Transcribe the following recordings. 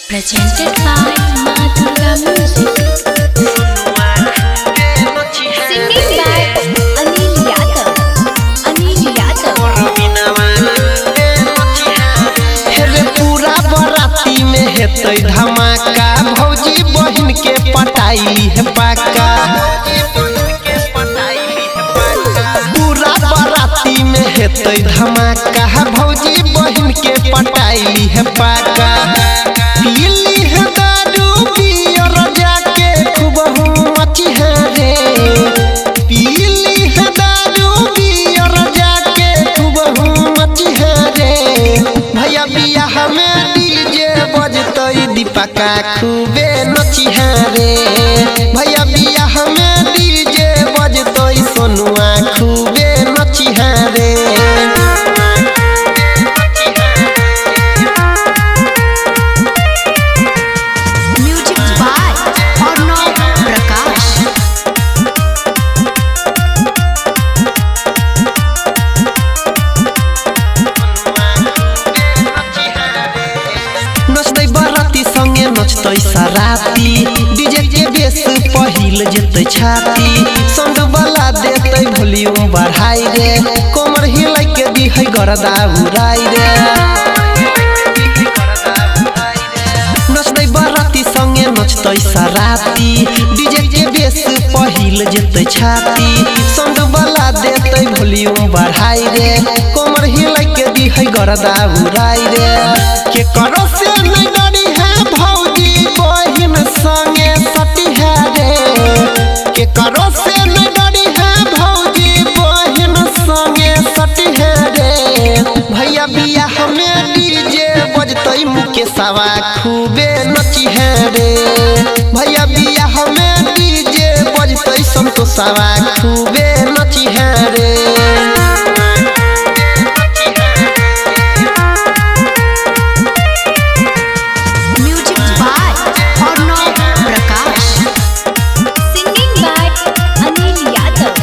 Presented by Madhurga Music. Singing by Anil Yadav. हेरे पूरा बराती में हेतै धमाका, भौजी बहिन के पटाइली है पाका। पूरा बराती में हेतै धमाका, भौजी बहिन के पटाइली है पाका। पीली है दारू पियर जाके खूब मची है रे। पीली है दारू पियर जाके खूब मची है रे। भैया बियाह में डीजे बजतै दीपका खूबे नची है रे। भैया बियाह में डीजे बजतै सोनुआ खूबे नची है रे। Music by Arnav Prakash. नचतै बराती संगे नचतै सराती, डीजे के बेस पहिल जेतै छाती। संग वाला देतै वॉल्यूम बढ़ाई रे, कमर हिलाई के दिहै गरदा उड़ाई रे। नचतै बराती संगे नचतै सराती, डीजे के बेस पहिल जेतै छाती। संग वाला देतै वॉल्यूम बढ़ाई रे, कमर हिलाई के दिहै गरदा उड़ाई रे। के करो से नहीं डरी है भौजी बहिन संगे सटी है रे। के करो से नहीं डरी है भौजी बहिन संगे सटी है रे। भैया बियाह में डीजे बजतै मुकेशवा खूबे नची है रे। भैया बियाह में डीजे बजतै संतोषवा खूबे नची है रे। Music by Arnav Prakash. Singing by Anil Yadav.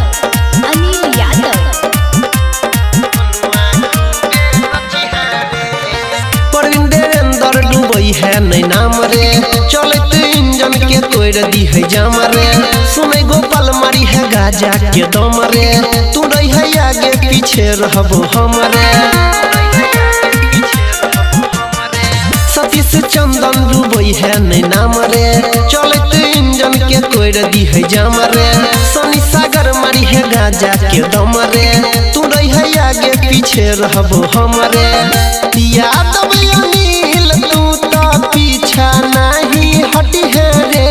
Parveen Devendra Dubai है नहीं नाम रे, चलत इंजन के तोड़ दी है जाम रे। सुनै गोपाल मारी है गाजा के दम रे, तू रही है आगे पीछे रहबो हमरे। सतीश चंदन डूबई है नहीं नाम रे, चलत इंजन के तोड़ दी है जाम रे। सनी सागर मारी है गाजा के दम रे, तू रही है आगे पीछे रहबो हमरे। यादव अनिल तू तो पीछा नहीं हटी है रे।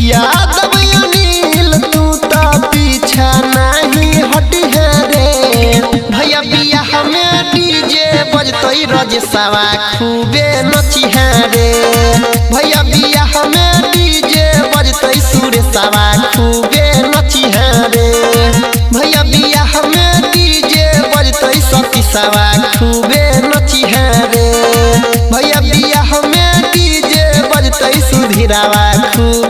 यादव अनिल तू तो पीछा नहीं हटी है रे। भैया बियाह में डीजे बजतै रजसवा खूबे नची है रे। भैया बियाह में डीजे बजतै सुरेशवा खूबे नची है रे। भैया बियाह में डीजे बजतै सतीशवा खूबे नची है रे। भैया बियाह में डीजे बजतै सुधीरवा खूब